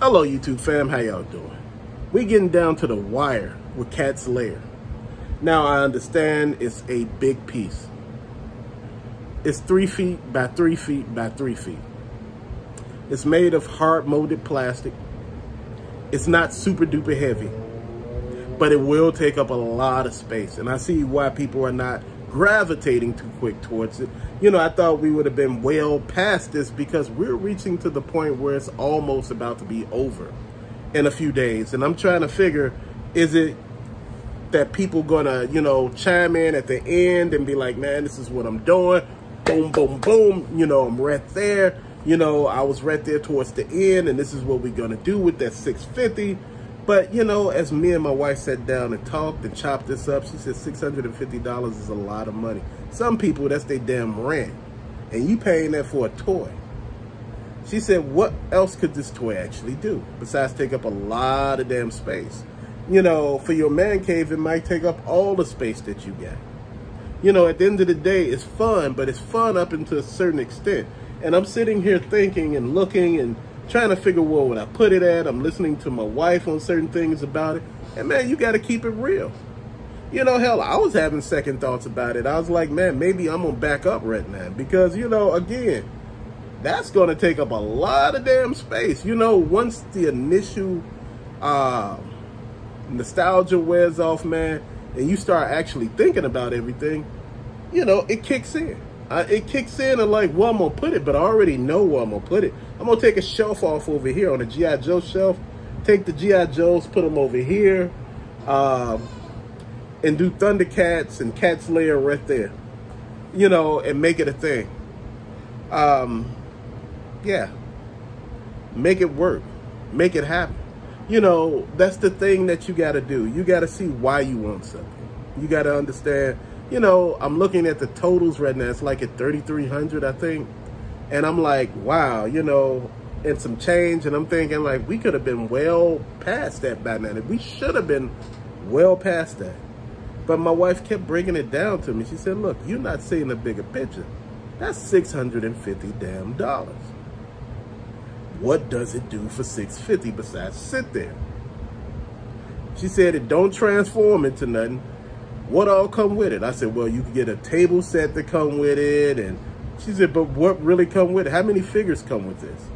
Hello YouTube fam, how y'all doing? We getting down to the wire with Cat's Lair. Now I understand it's a big piece. It's 3 feet by 3 feet by 3 feet. It's made of hard molded plastic. It's not super duper heavy, but it will take up a lot of space. And I see why people are not gravitating too quick towards it. You know, I thought we would have been well past this because we're reaching to the point where it's almost about to be over in a few days. And I'm trying to figure, is it that people gonna, you know, chime in at the end and be like, man, this is what I'm doing. Boom, boom, boom. You know, I'm right there. You know, I was right there towards the end and this is what we're gonna do with that 650. But, you know, as me and my wife sat down and talked and chopped this up, she said $650 is a lot of money. Some people, that's their damn rent. And you paying that for a toy. She said, what else could this toy actually do besides take up a lot of damn space? You know, for your man cave, it might take up all the space that you got. You know, at the end of the day, it's fun, but it's fun up until a certain extent. And I'm sitting here thinking and looking and trying to figure where would I put it at. I'm listening to my wife on certain things about it. And man, you got to keep it real. You know, hell, I was having second thoughts about it. I was like, man, maybe I'm going to back up right now. Because, you know, again, that's going to take up a lot of damn space. You know, once the initial nostalgia wears off, man, and you start actually thinking about everything, you know, it kicks in. It kicks in and like, well, I'm going to put it, but I already know where I'm going to put it. I'm going to take a shelf off over here on the G.I. Joe shelf, take the G.I. Joes, put them over here, and do Thundercats and Cat's Lair right there, you know, and make it a thing. Yeah, make it work, make it happen. You know, that's the thing that you got to do. You got to see why you want something. You got to understand. You know, I'm looking at the totals right now. It's like at 3,300, I think. And I'm like, wow, you know, and some change. And I'm thinking like, we could have been well past that by now. We should have been well past that. But my wife kept bringing it down to me. She said, look, you're not seeing the bigger picture. That's $650 damn dollars. What does it do for $650 besides sit there? She said it don't transform into nothing. What all come with it? I said, well, you can get a table set to come with it. And she said, but what really come with it? How many figures come with this?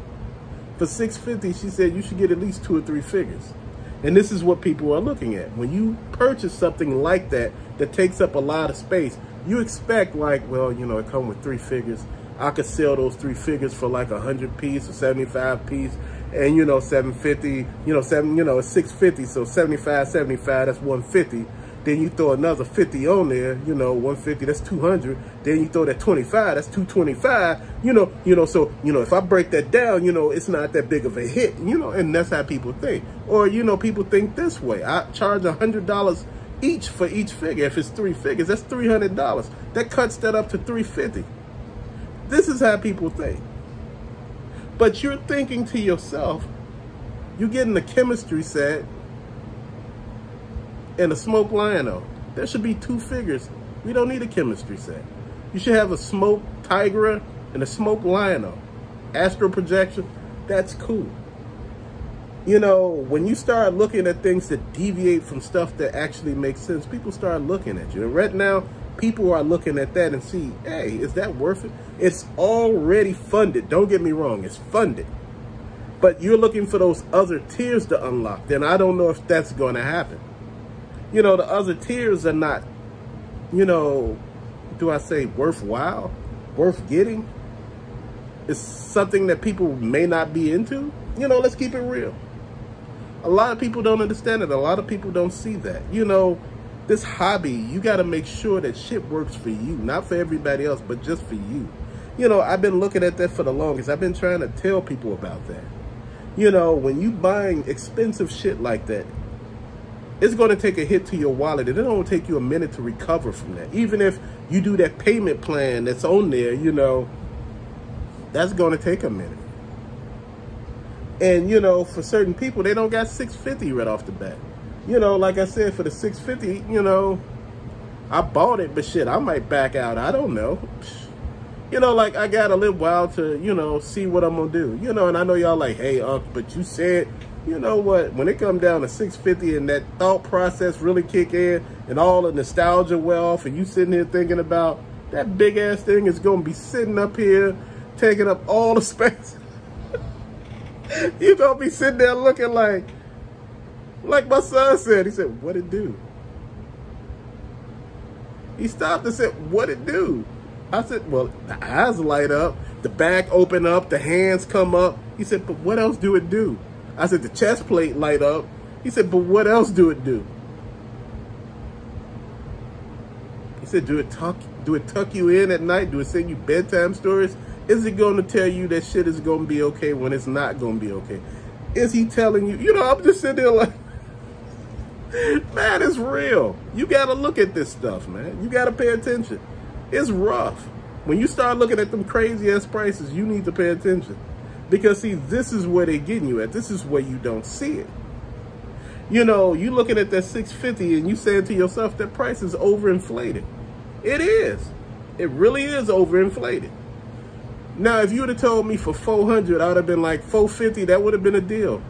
For $650, she said you should get at least 2 or 3 figures. And this is what people are looking at. When you purchase something like that, that takes up a lot of space, you expect like, well, you know, it come with 3 figures. I could sell those 3 figures for like 100 piece or 75 piece. And, you know, 750, you know, it's 650. So 75, that's 150. Then you throw another 50 on there, you know, 150, that's 200. Then you throw that 25, that's 225. You know, so, you know, if I break that down, you know, it's not that big of a hit, you know, and that's how people think. Or, you know, people think this way. I charge $100 each for each figure. If it's 3 figures, that's $300. That cuts that up to $350. This is how people think. But you're thinking to yourself, you're getting a chemistry set and a smoked lion-o. There should be 2 figures. We don't need a chemistry set. You should have a smoked tiger and a smoked lion-o. Astral projection, that's cool. You know, when you start looking at things that deviate from stuff that actually makes sense, people start looking at you. And right now, people are looking at that and see, hey, is that worth it? It's already funded. Don't get me wrong, it's funded. But you're looking for those other tiers to unlock. Then I don't know if that's going to happen. You know, the other tiers are not, you know, do I say worthwhile, worth getting? It's something that people may not be into. You know, let's keep it real. A lot of people don't understand it. A lot of people don't see that. You know, this hobby, you got to make sure that shit works for you, not for everybody else, but just for you. You know, I've been looking at that for the longest. I've been trying to tell people about that. You know, when you buying expensive shit like that, it's going to take a hit to your wallet, and it don't take you a minute to recover from that. Even if you do that payment plan that's on there, you know, that's going to take a minute. And, you know, for certain people, they don't got $650 right off the bat. You know, like I said, for the $650, you know, I bought it, but shit, I might back out. I don't know. You know, like, I got a little while to, you know, see what I'm going to do. You know, and I know y'all like, hey, but you said, you know what, when it come down to 650 and that thought process really kick in and all the nostalgia wear off and you sitting here thinking about that big ass thing is going to be sitting up here taking up all the space. You're going to be sitting there looking like my son said. He said, what it do? He stopped and said, what it do? I said, well, the eyes light up, the back open up, the hands come up. He said, but what else do it do? I said, the chest plate light up. He said, but what else do it do? He said, do it tuck you in at night? Do it sing you bedtime stories? Is it going to tell you that shit is going to be okay when it's not going to be okay? Is he telling you? You know, I'm just sitting there like, man, it's real. You got to look at this stuff, man. You got to pay attention. It's rough. When you start looking at them crazy ass prices, you need to pay attention. Because, see, this is where they're getting you at. This is where you don't see it. You know, you looking at that 650 and you saying to yourself, that price is overinflated. It is. It really is overinflated. Now, if you would have told me for 400, I would have been like 450. That would have been a deal.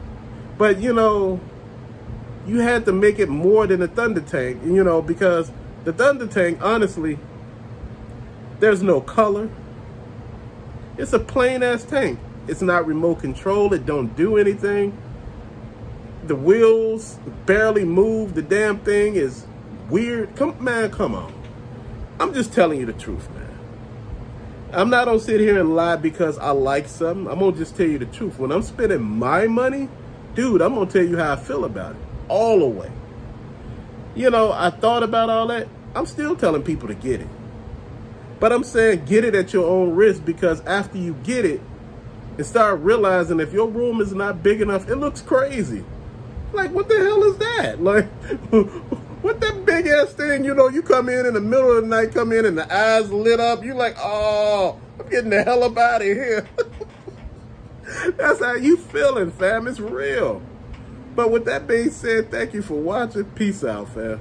But, you know, you had to make it more than a Thunder Tank, you know, because the Thunder Tank, honestly, there's no color. It's a plain-ass tank. It's not remote control. It don't do anything. The wheels barely move. The damn thing is weird. Come on. I'm just telling you the truth, man. I'm not gonna sit here and lie because I like something. I'm gonna just tell you the truth. When I'm spending my money, dude, I'm gonna tell you how I feel about it. All the way. You know, I thought about all that. I'm still telling people to get it. But I'm saying get it at your own risk, because after you get it and start realizing if your room is not big enough, it looks crazy. Like, what the hell is that? Like, what that big ass thing, you know, you come in the middle of the night, come in and the eyes lit up. You like, oh, I'm getting the hell up out of here. That's how you feeling, fam. It's real. But with that being said, thank you for watching. Peace out, fam.